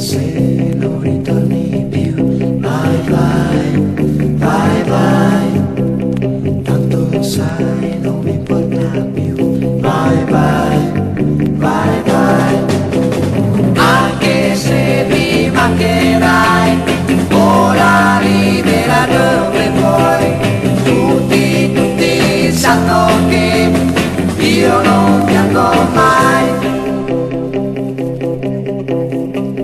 se non ritorni più. Vai, vai, vai, vai, tanto lo sai, non mi importa più. Vai, vai, vai, vai, anche se mi mancherai, ora libera dove vuoi. Tutti sanno che io non piango mai.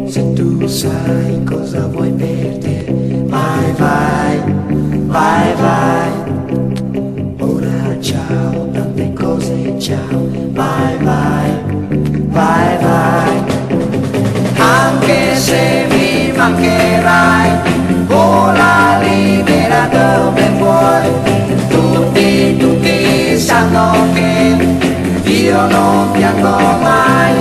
Se tu sai cosa vuoi per te, vai, vai, vai, vai. Ora ciao, tante cose ciao. Vai, vai, vai, vai, anche se mi mancherai, vola libera dove vuoi. Tutti sanno che io non piango mai.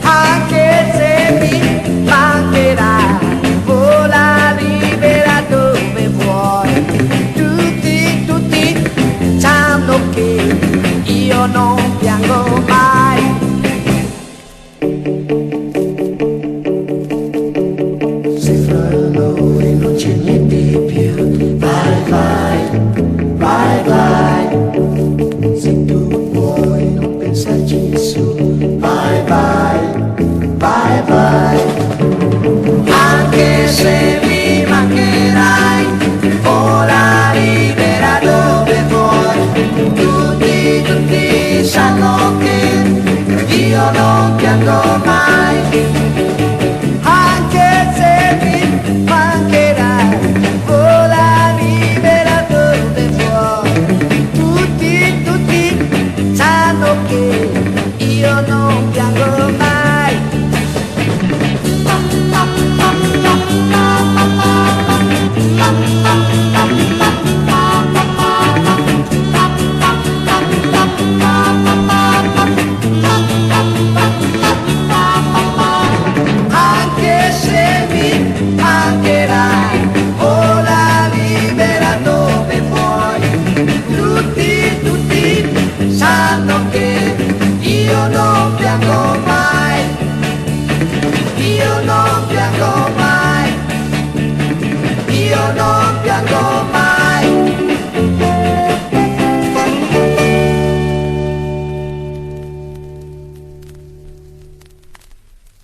Anche se mi mancherai, vola libera dove vuoi. Tutti sanno che io non